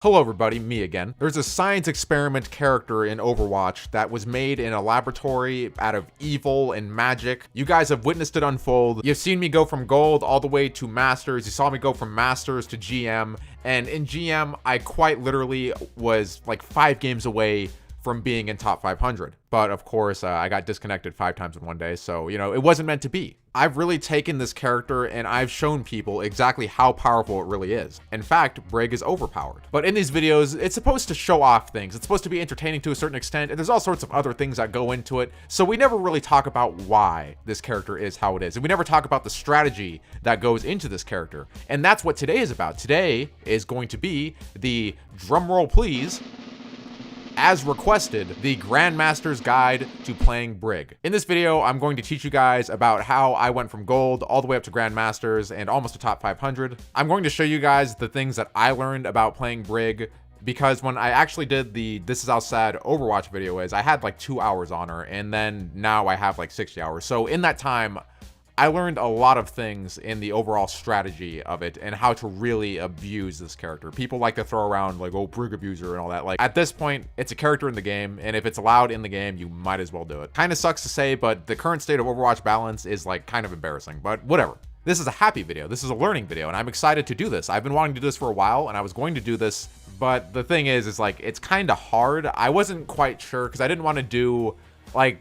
Hello everybody, me again. There's a science experiment character in Overwatch that was made in a laboratory out of evil and magic. You guys have witnessed it unfold. You've seen me go from gold all the way to masters. You saw me go from masters to GM. And in GM, I quite literally was like 5 games away from being in top 500. But of course, I got disconnected 5 times in one day. So, it wasn't meant to be. I've really taken this character and I've shown people exactly how powerful it really is. In fact, Brig is overpowered. But in these videos, it's supposed to show off things. It's supposed to be entertaining to a certain extent, and there's all sorts of other things that go into it. So we never really talk about why this character is how it is. And we never talk about the strategy that goes into this character. And that's what today is about. Today is going to be the, drumroll please, as requested, the Grandmaster's Guide to Playing Brig. In this video, I'm going to teach you guys about how I went from gold all the way up to Grandmasters and almost to top 500. I'm going to show you guys the things that I learned about playing Brig, because when I actually did the This Is How Sad Overwatch video I had like 2 hours on her, and then now I have like 60 hours. So in that time, I learned a lot of things in the overall strategy of it and how to really abuse this character. People like to throw around like, oh, Brig abuser and all that. Like, at this point, it's a character in the game, and if it's allowed in the game, you might as well do it. Kind of sucks to say, but the current state of Overwatch balance is like kind of embarrassing, but whatever. This is a happy video. This is a learning video, and I'm excited to do this. I've been wanting to do this for a while, and I was going to do this, but the thing is like, it's kind of hard. I wasn't quite sure because I didn't want to do like,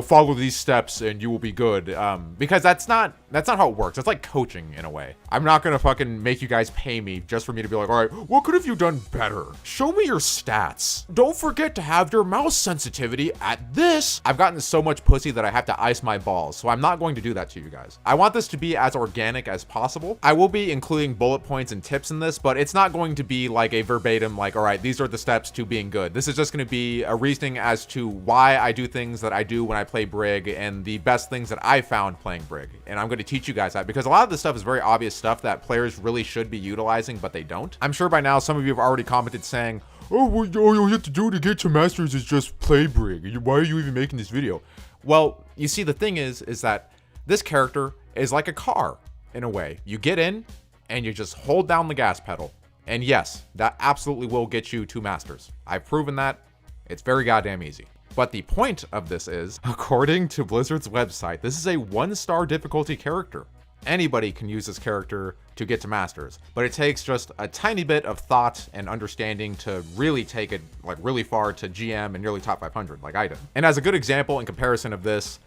follow these steps and you will be good. Because that's not how it works. It's like coaching in a way. I'm not gonna fucking make you guys pay me just for me to be like, all right, what could have you done better? Show me your stats. Don't forget to have your mouse sensitivity at this. I've gotten so much pussy that I have to ice my balls, so I'm not going to do that to you guys. I want this to be as organic as possible. I will be including bullet points and tips in this, but it's not going to be like a verbatim, like, all right, these are the steps to being good. This is just gonna be a reasoning as to why I do things that I do when I play Brig and the best things that I found playing Brig. And I'm going to teach you guys that because a lot of this stuff is very obvious stuff that players really should be utilizing, but they don't. I'm sure by now some of you have already commented saying, oh, well, all you have to do to get to masters is just play Brig. Why are you even making this video? Well, you see, the thing is that this character is like a car in a way. You get in and you just hold down the gas pedal. And yes, that absolutely will get you to masters. I've proven that. It's very goddamn easy. But the point of this is, according to Blizzard's website, this is a 1-star difficulty character. Anybody can use this character to get to masters, but it takes just a tiny bit of thought and understanding to really take it like really far to GM and nearly top 500 like I did. And as a good example in comparison of this,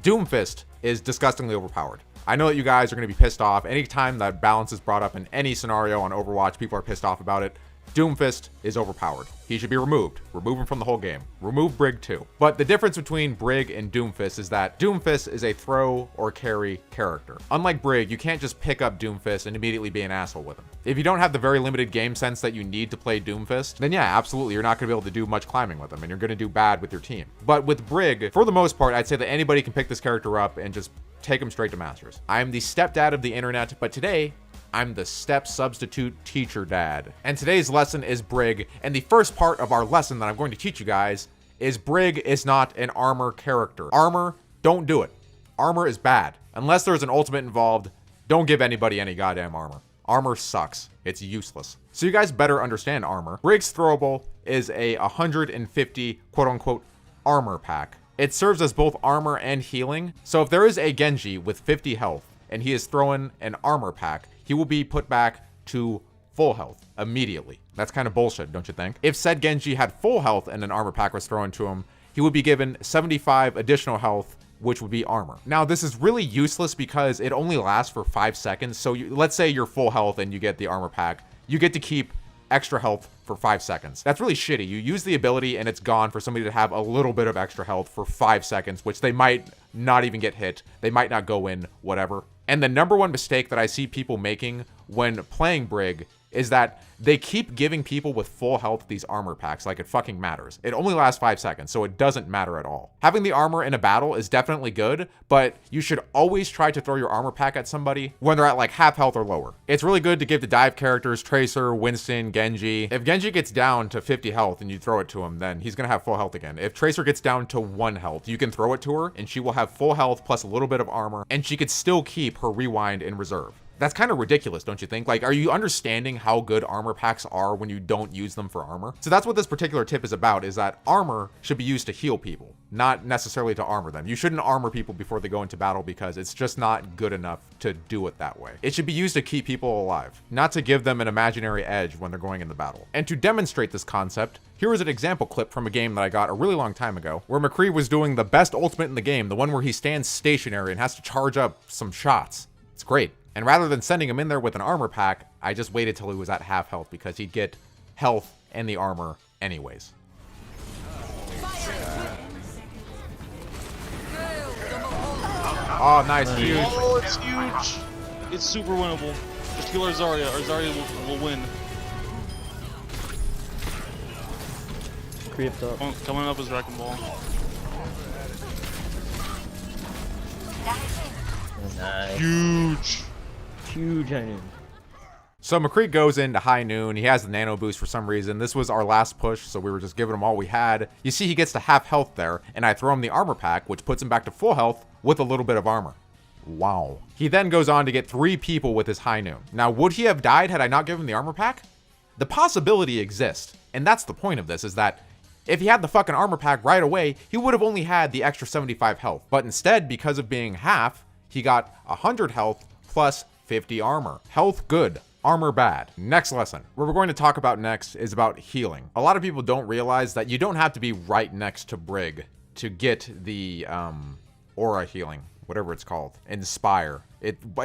Doomfist is disgustingly overpowered. I know that you guys are going to be pissed off. Anytime that balance is brought up in any scenario on Overwatch, people are pissed off about it. Doomfist is overpowered. He should be removed. Remove him from the whole game. Remove Brig too. But the difference between Brig and Doomfist is that Doomfist is a throw or carry character. Unlike Brig, you can't just pick up Doomfist and immediately be an asshole with him. If you don't have the very limited game sense that you need to play Doomfist, then yeah, absolutely, you're not going to be able to do much climbing with him, and you're going to do bad with your team. But with Brig, for the most part, I'd say that anybody can pick this character up and just take him straight to masters. I'm the stepdad of the internet, but today, I'm the step substitute teacher dad. And today's lesson is Brig, and the first part of our lesson that I'm going to teach you guys is Brig is not an armor character. Armor, don't do it. Armor is bad. Unless there's an ultimate involved, don't give anybody any goddamn armor. Armor sucks. It's useless. So you guys better understand armor. Brig's throwable is a 150 quote-unquote armor pack. It serves as both armor and healing. So if there is a Genji with 50 health and he is throwing an armor pack, he will be put back to full health immediately. That's kind of bullshit, don't you think? If said Genji had full health and an armor pack was thrown to him, he would be given 75 additional health, which would be armor. Now, this is really useless because it only lasts for 5 seconds. So let's say you're full health and you get the armor pack. You get to keep extra health for 5 seconds. That's really shitty. You use the ability and it's gone for somebody to have a little bit of extra health for 5 seconds, which they might not even get hit. They might not go in, whatever. And the number one mistake that I see people making when playing Brig is that they keep giving people with full health these armor packs like it fucking matters. It only lasts 5 seconds, so it doesn't matter at all. Having the armor in a battle is definitely good, but you should always try to throw your armor pack at somebody when they're at like half health or lower. It's really good to give the dive characters Tracer, Winston, Genji. If Genji gets down to 50 health and you throw it to him, then he's gonna have full health again. If Tracer gets down to 1 health, you can throw it to her and she will have full health plus a little bit of armor, and she could still keep her rewind in reserve. That's kind of ridiculous, don't you think? Like, are you understanding how good armor packs are when you don't use them for armor? So that's what this particular tip is about, is that armor should be used to heal people, not necessarily to armor them. You shouldn't armor people before they go into battle because it's just not good enough to do it that way. It should be used to keep people alive, not to give them an imaginary edge when they're going into battle. And to demonstrate this concept, here is an example clip from a game that I got a really long time ago, where McCree was doing the best ultimate in the game, the one where he stands stationary and has to charge up some shots. It's great. And rather than sending him in there with an armor pack, I just waited till he was at half health because he'd get health and the armor anyways. Oh, nice. Huge. Oh, it's huge. It's super winnable. Just kill our Zarya. Our Zarya will win. Creeped up. Coming up is Wrecking Ball. Nice. Huge. Huge high noon. So McCree goes into high noon. He has the nano boost for some reason. This was our last push, so we were just giving him all we had. You see he gets to half health there, and I throw him the armor pack, which puts him back to full health with a little bit of armor. Wow. He then goes on to get 3 people with his high noon. Now, would he have died had I not given him the armor pack? The possibility exists, and that's the point of this, is that if he had the fucking armor pack right away, he would have only had the extra 75 health. But instead, because of being half, he got 100 health plus 50 armor. Health good, armor bad. Next lesson. What we're going to talk about next is about healing. A lot of people don't realize that you don't have to be right next to Brig to get the aura healing, whatever it's called. Inspire.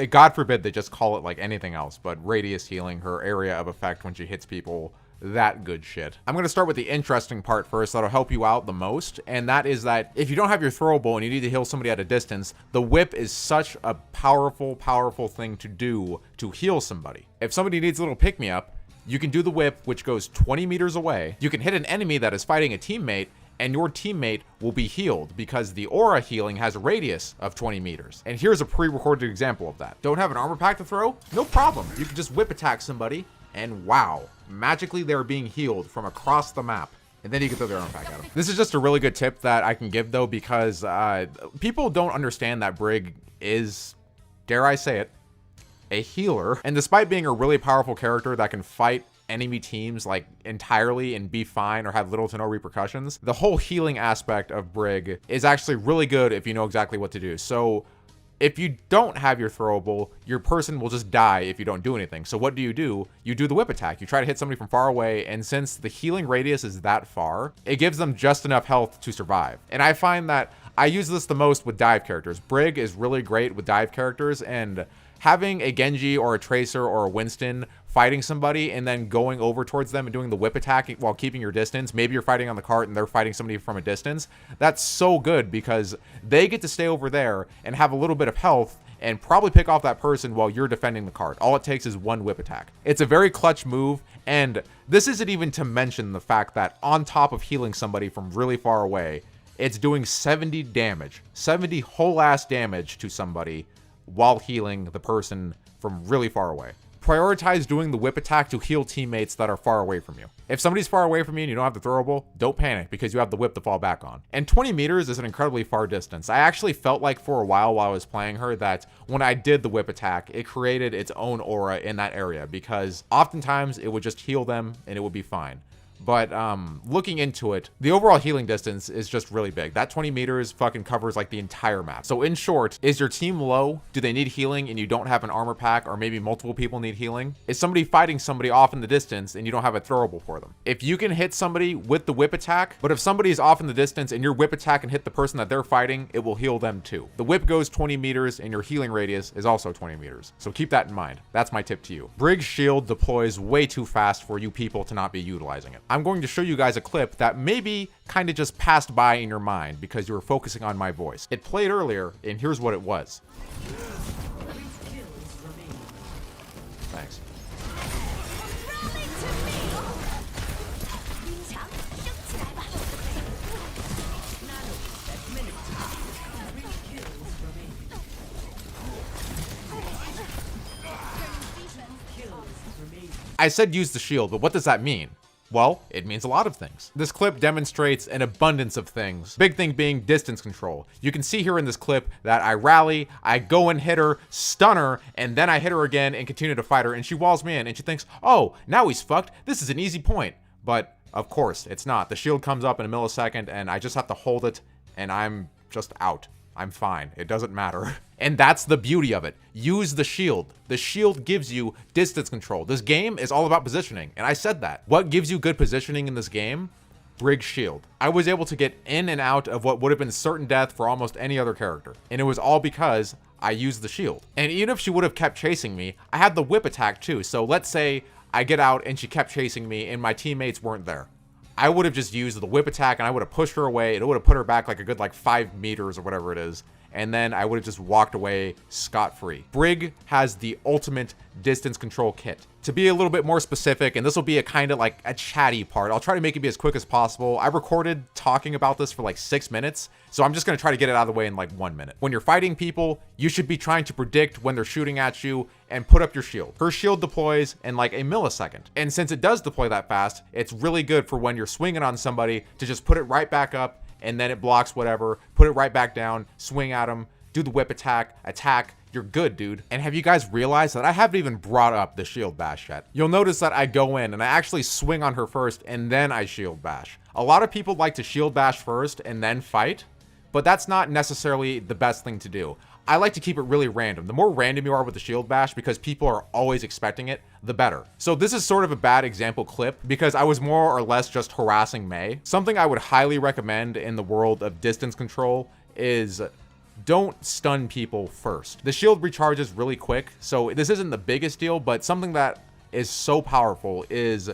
God forbid they just call it like anything else, but radius healing, her area of effect when she hits people, that good shit. I'm going to start with the interesting part first that'll help you out the most, and that is that if you don't have your throwable and you need to heal somebody at a distance, the whip is such a powerful thing to do to heal somebody. If somebody needs a little pick-me-up, you can do the whip, which goes 20 meters away. You can hit an enemy that is fighting a teammate, and your teammate will be healed because the aura healing has a radius of 20 meters. And here's a pre-recorded example of that. Don't have an armor pack to throw? No problem. You can just whip attack somebody, and wow, magically they're being healed from across the map. And then you can throw their armor pack at them. This is just a really good tip that I can give though, because people don't understand that Brig is, dare I say it, a healer. And despite being a really powerful character that can fight enemy teams like entirely and be fine or have little to no repercussions, the whole healing aspect of Brig is actually really good if you know exactly what to do. So if you don't have your throwable, your person will just die if you don't do anything. So what do? You do the whip attack. You try to hit somebody from far away, and since the healing radius is that far, it gives them just enough health to survive. And I find that I use this the most with dive characters. Brig is really great with dive characters, and having a Genji or a Tracer or a Winston fighting somebody and then going over towards them and doing the whip attack while keeping your distance. Maybe you're fighting on the cart and they're fighting somebody from a distance. That's so good because they get to stay over there and have a little bit of health and probably pick off that person while you're defending the cart. All it takes is one whip attack. It's a very clutch move, and this isn't even to mention the fact that on top of healing somebody from really far away, it's doing 70 damage, 70 whole ass damage to somebody while healing the person from really far away. Prioritize doing the whip attack to heal teammates that are far away from you. If somebody's far away from you and you don't have the throwable, don't panic because you have the whip to fall back on. And 20 meters is an incredibly far distance. I actually felt like for a while I was playing her that when I did the whip attack, it created its own aura in that area because oftentimes it would just heal them and it would be fine. But looking into it, the overall healing distance is just really big. That 20 meters fucking covers like the entire map. So in short, is your team low? Do they need healing and you don't have an armor pack, or maybe multiple people need healing? Is somebody fighting somebody off in the distance and you don't have a throwable for them? If you can hit somebody with the whip attack, but if somebody is off in the distance and your whip attack can hit the person that they're fighting, it will heal them too. The whip goes 20 meters and your healing radius is also 20 meters. So keep that in mind. That's my tip to you. Brig's shield deploys way too fast for you people to not be utilizing it. I'm going to show you guys a clip that maybe kind of just passed by in your mind because you were focusing on my voice. It played earlier, and here's what it was. Thanks. I said use the shield, but what does that mean? Well, it means a lot of things. This clip demonstrates an abundance of things. Big thing being distance control. You can see here in this clip that I rally, I go and hit her, stun her, and then I hit her again and continue to fight her, and she walls me in, and she thinks, oh, now he's fucked. This is an easy point. But of course, it's not. The shield comes up in a millisecond, and I just have to hold it, and I'm just out. I'm fine. It doesn't matter. And that's the beauty of it. Use the shield. The shield gives you distance control. This game is all about positioning, and I said that. What gives you good positioning in this game? Brig's shield. I was able to get in and out of what would have been certain death for almost any other character, and it was all because I used the shield. And even if she would have kept chasing me, I had the whip attack too. So let's say I get out and she kept chasing me and my teammates weren't there. I would have just used the whip attack and I would have pushed her away. It would have put her back like a good 5 meters or whatever it is. And then I would have just walked away scot-free. Brig has the ultimate distance control kit. To be a little bit more specific, and this will be a kind of like a chatty part, I'll try to make it be as quick as possible. I recorded talking about this for 6 minutes, so I'm just gonna try to get it out of the way in 1 minute. When you're fighting people, you should be trying to predict when they're shooting at you and put up your shield. Her shield deploys in a millisecond. And since it does deploy that fast, it's really good for when you're swinging on somebody to just put it right back up, and then it blocks whatever, put it right back down, swing at them, do the whip attack, you're good, dude. And have you guys realized that I haven't even brought up the shield bash yet? You'll notice that I go in and I actually swing on her first and then I shield bash. A lot of people like to shield bash first and then fight, but that's not necessarily the best thing to do. I like to keep it really random. The more random you are with the shield bash, because people are always expecting it, the better. So this is sort of a bad example clip because I was more or less just harassing Mei. Something I would highly recommend in the world of distance control is don't stun people first. The shield recharges really quick, so this isn't the biggest deal, but something that is so powerful is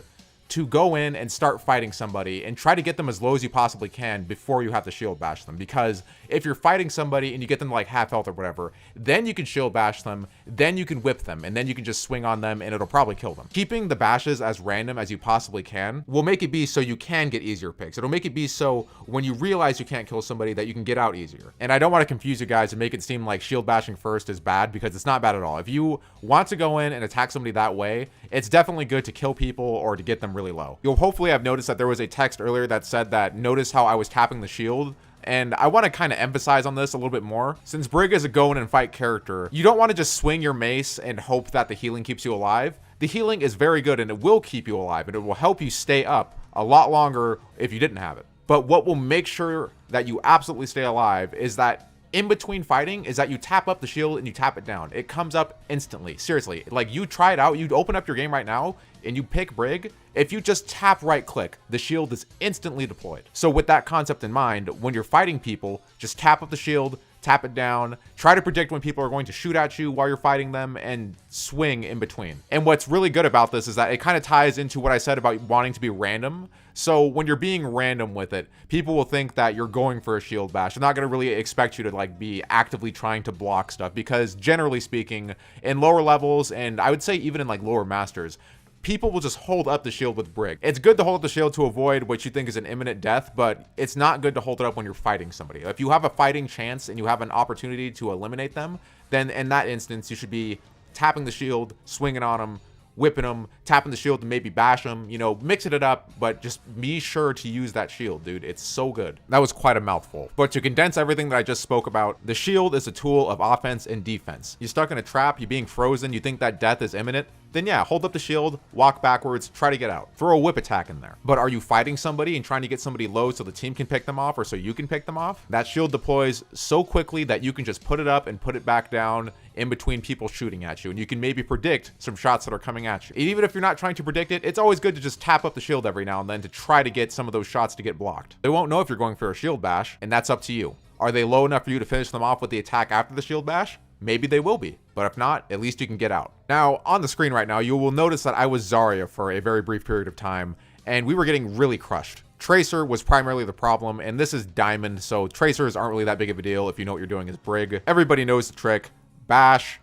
to go in and start fighting somebody and try to get them as low as you possibly can before you have to shield bash them. Because if you're fighting somebody and you get them half health or whatever, then you can shield bash them, then you can whip them, and then you can just swing on them and it'll probably kill them. Keeping the bashes as random as you possibly can will make it be so you can get easier picks. It'll make it be so when you realize you can't kill somebody that you can get out easier. And I don't want to confuse you guys and make it seem like shield bashing first is bad, because it's not bad at all. If you want to go in and attack somebody that way, it's definitely good to kill people or to get them really low. You'll hopefully have noticed that there was a text earlier that said that notice how I was tapping the shield. And I want to kind of emphasize on this a little bit more. Since Brig is a go in and fight character, you don't want to just swing your mace and hope that the healing keeps you alive. The healing is very good and it will keep you alive and it will help you stay up a lot longer if you didn't have it. But what will make sure that you absolutely stay alive is that in between fighting is that you tap up the shield and you tap it down. It comes up instantly. Seriously, you try it out. You open up your game right now and you pick Brig. If you just tap right click, the shield is instantly deployed. So with that concept in mind, when you're fighting people, just tap up the shield, tap it down, try to predict when people are going to shoot at you while you're fighting them, and swing in between. And what's really good about this is that it kind of ties into what I said about wanting to be random. So when you're being random with it, people will think that you're going for a shield bash. They're not going to really expect you to be actively trying to block stuff, because generally speaking, in lower levels, and I would say even in lower masters, people will just hold up the shield with Brig. It's good to hold up the shield to avoid what you think is an imminent death, but it's not good to hold it up when you're fighting somebody. If you have a fighting chance and you have an opportunity to eliminate them, then in that instance, you should be tapping the shield, swinging on them, whipping them, tapping the shield to maybe bash them, mixing it up, but just be sure to use that shield, dude. It's so good. That was quite a mouthful. But to condense everything that I just spoke about, the shield is a tool of offense and defense. You're stuck in a trap, you're being frozen, you think that death is imminent, then yeah, hold up the shield, walk backwards, try to get out. Throw a whip attack in there. But are you fighting somebody and trying to get somebody low so the team can pick them off or so you can pick them off? That shield deploys so quickly that you can just put it up and put it back down in between people shooting at you. And you can maybe predict some shots that are coming at you. Even if you're not trying to predict it, it's always good to just tap up the shield every now and then to try to get some of those shots to get blocked. They won't know if you're going for a shield bash, and that's up to you. Are they low enough for you to finish them off with the attack after the shield bash? Maybe they will be, but if not, at least you can get out. Now, on the screen right now, you will notice that I was Zarya for a very brief period of time, and we were getting really crushed. Tracer was primarily the problem, and this is Diamond, so Tracers aren't really that big of a deal if you know what you're doing as Brig. Everybody knows the trick. Bash,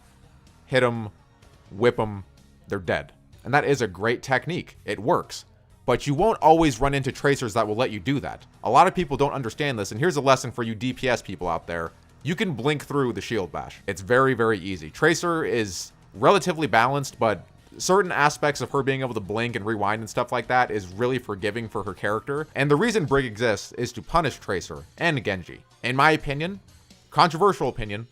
hit them, whip them, they're dead. And that is a great technique. It works. But you won't always run into Tracers that will let you do that. A lot of people don't understand this, and here's a lesson for you DPS people out there. You can blink through the shield bash. It's very, very easy. Tracer is relatively balanced, but certain aspects of her being able to blink and rewind and stuff like that is really forgiving for her character. And the reason Brig exists is to punish Tracer and Genji. In my opinion, controversial opinion,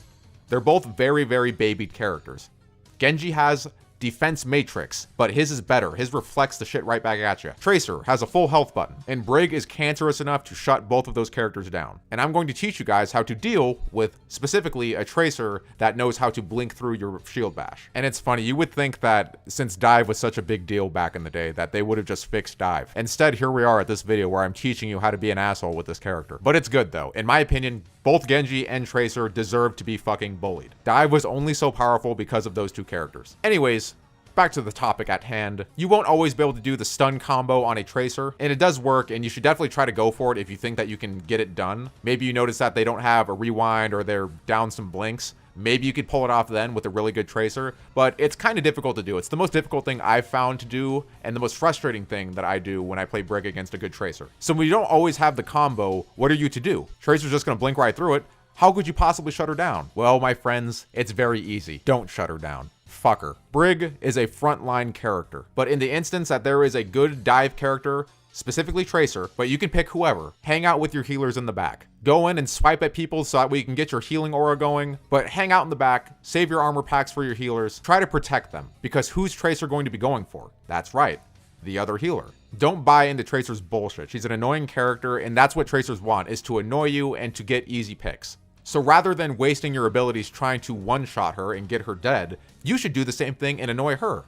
they're both very, very babied characters. Genji has defense matrix, but his is better. His reflects the shit right back at you. Tracer has a full health button, and Brig is cancerous enough to shut both of those characters down. And I'm going to teach you guys how to deal with specifically a Tracer that knows how to blink through your shield bash. And it's funny, you would think that since dive was such a big deal back in the day that they would have just fixed dive. Instead, here we are at this video where I'm teaching you how to be an asshole with this character. But it's good though. In my opinion, both Genji and Tracer deserve to be fucking bullied. Dive was only so powerful because of those two characters. Anyways, back to the topic at hand. You won't always be able to do the stun combo on a Tracer, and it does work, and you should definitely try to go for it if you think that you can get it done. Maybe you notice that they don't have a rewind or they're down some blinks. Maybe you could pull it off then with a really good Tracer, but it's kind of difficult to do. It's the most difficult thing I've found to do, and the most frustrating thing that I do when I play Brig against a good Tracer. So when you don't always have the combo, what are you to do? Tracer's just gonna blink right through it. How could you possibly shut her down? Well, my friends, it's very easy. Don't shut her down. Fuck her. Brig is a frontline character, but in the instance that there is a good dive character, specifically Tracer, but you can pick whoever, hang out with your healers in the back. Go in and swipe at people so that way you can get your healing aura going, but hang out in the back, save your armor packs for your healers, try to protect them, because who's Tracer going to be going for? That's right, the other healer. Don't buy into Tracer's bullshit. She's an annoying character, and that's what Tracers want, is to annoy you and to get easy picks. So rather than wasting your abilities trying to one-shot her and get her dead, you should do the same thing and annoy her.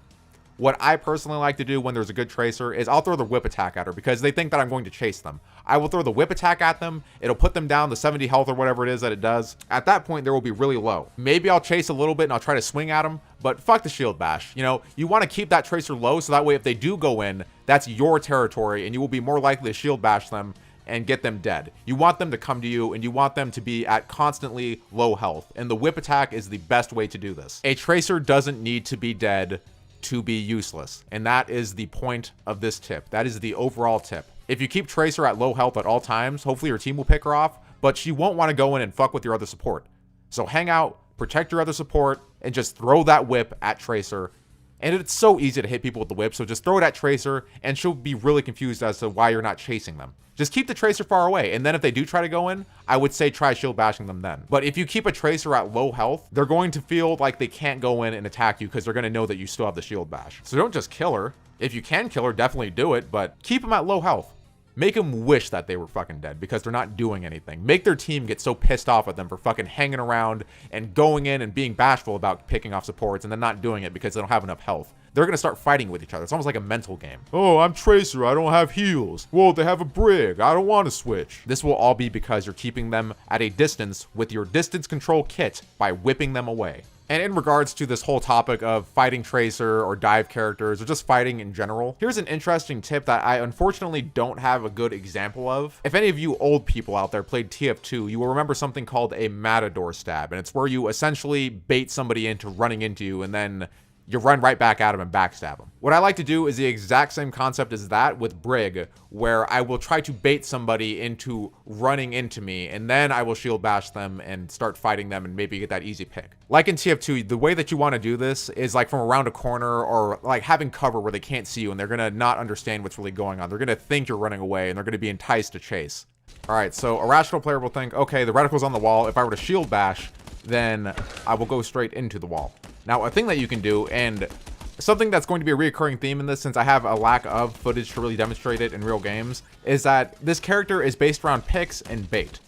What I personally like to do when there's a good Tracer is I'll throw the whip attack at her because they think that I'm going to chase them. I will throw the whip attack at them. It'll put them down to 70 health or whatever it is that it does. At that point, they will be really low. Maybe I'll chase a little bit and I'll try to swing at them, but fuck the shield bash. You know, you want to keep that Tracer low so that way if they do go in, that's your territory and you will be more likely to shield bash them and get them dead. You want them to come to you and you want them to be at constantly low health. And the whip attack is the best way to do this. A Tracer doesn't need to be dead to be useless. And that is the point of this tip. That is the overall tip. If you keep Tracer at low health at all times, hopefully your team will pick her off, but she won't want to go in and fuck with your other support. So hang out, protect your other support, and just throw that whip at Tracer. And it's so easy to hit people with the whip, so just throw it at Tracer, and she'll be really confused as to why you're not chasing them. Just keep the Tracer far away, and then if they do try to go in, I would say try shield bashing them then. But if you keep a Tracer at low health, they're going to feel like they can't go in and attack you because they're going to know that you still have the shield bash. So don't just kill her. If you can kill her, definitely do it, but keep them at low health. Make them wish that they were fucking dead because they're not doing anything. Make their team get so pissed off at them for fucking hanging around and going in and being bashful about picking off supports and then not doing it because they don't have enough health. They're going to start fighting with each other. It's almost like a mental game. Oh, I'm Tracer. I don't have heals. Well, they have a Brig. I don't want to switch. This will all be because you're keeping them at a distance with your distance control kit by whipping them away. And in regards to this whole topic of fighting Tracer or dive characters or just fighting in general, here's an interesting tip that I unfortunately don't have a good example of. If any of you old people out there played TF2, you will remember something called a matador stab. And it's where you essentially bait somebody into running into you and then you run right back at him and backstab him. What I like to do is the exact same concept as that with Brig, where I will try to bait somebody into running into me, and then I will shield bash them and start fighting them and maybe get that easy pick. Like in TF2, the way that you want to do this is like from around a corner or like having cover where they can't see you and they're going to not understand what's really going on. They're going to think you're running away and they're going to be enticed to chase. All right, so a rational player will think, okay, the reticle's on the wall. If I were to shield bash, then I will go straight into the wall. Now, a thing that you can do, and something that's going to be a recurring theme in this since I have a lack of footage to really demonstrate it in real games, is that this character is based around picks and bait,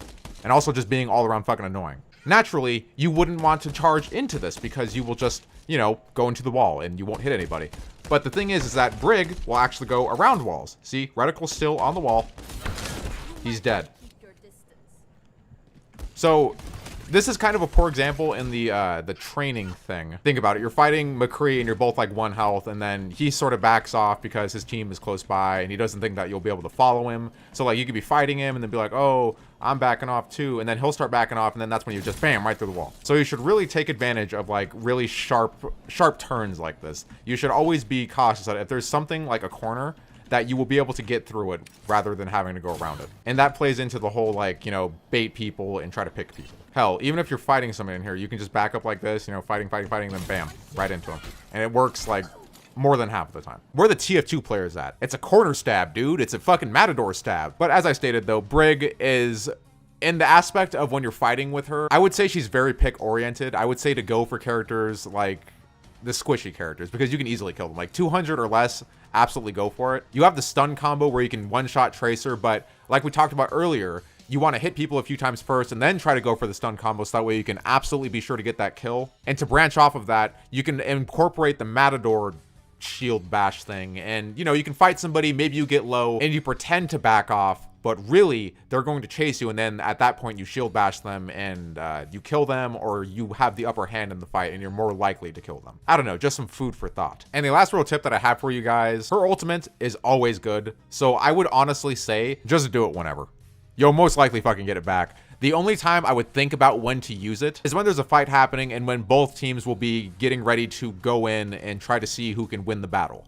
and also just being all around fucking annoying. Naturally, you wouldn't want to charge into this because you will just, you know, go into the wall and you won't hit anybody. But the thing is that Brig will actually go around walls. See, reticle's still on the wall. He's dead. So this is kind of a poor example in the training thing. Think about it. You're fighting McCree and you're both like 1 health, and then he sort of backs off because his team is close by and he doesn't think that you'll be able to follow him. So like you could be fighting him and then be like, oh, I'm backing off too, and then he'll start backing off, and then that's when you just bam right through the wall. So you should really take advantage of like really sharp turns like this. You should always be cautious that if there's something like a corner, that you will be able to get through it rather than having to go around it. And that plays into the whole, like, you know, bait people and try to pick people. Hell, even if you're fighting somebody in here, you can just back up like this, you know, fighting, and then bam, right into them. And it works, like, more than half of the time. Where the TF2 players at? It's a corner stab, dude. It's a fucking Matador stab. But as I stated though, Brig is, in the aspect of when you're fighting with her, I would say she's very pick oriented. I would say to go for characters like the squishy characters, because you can easily kill them. Like 200 or less, absolutely go for it. You have the stun combo where you can one-shot Tracer, but like we talked about earlier, you want to hit people a few times first and then try to go for the stun combo, so that way you can absolutely be sure to get that kill. And to branch off of that, you can incorporate the Matador shield bash thing, and you know, you can fight somebody, maybe you get low and you pretend to back off, but really they're going to chase you, and then at that point you shield bash them and you kill them, or you have the upper hand in the fight and you're more likely to kill them. I don't know, just some food for thought. And the last real tip that I have for you guys, her ultimate is always good, so I would honestly say just do it whenever. You'll most likely fucking get it back. The only time I would think about when to use it is when there's a fight happening and when both teams will be getting ready to go in and try to see who can win the battle.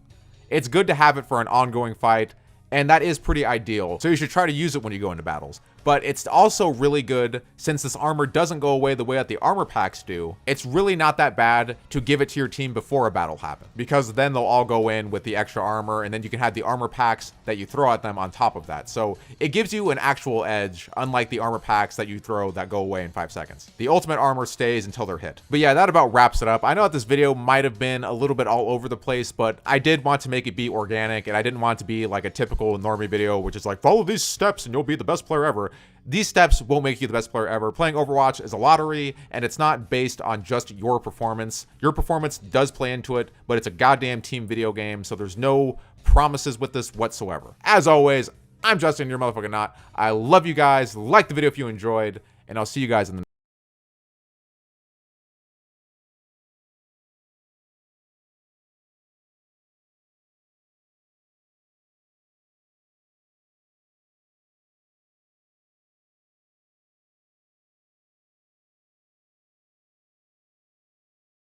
It's good to have it for an ongoing fight, and that is pretty ideal, so you should try to use it when you go into battles. But it's also really good, since this armor doesn't go away the way that the armor packs do, it's really not that bad to give it to your team before a battle happens, because then they'll all go in with the extra armor, and then you can have the armor packs that you throw at them on top of that. So it gives you an actual edge, unlike the armor packs that you throw that go away in 5 seconds. The ultimate armor stays until they're hit. But yeah, that about wraps it up. I know that this video might have been a little bit all over the place, but I did want to make it be organic, and I didn't want it to be like a typical normie video, which is like, follow these steps and you'll be the best player ever. These steps won't make you the best player ever. Playing Overwatch is a lottery, and it's not based on just your performance. Your performance does play into it, but it's a goddamn team video game, so there's no promises with this whatsoever. As always, I'm Justin, your motherfucking not. I love you guys. Like the video if you enjoyed, and I'll see you guys in the next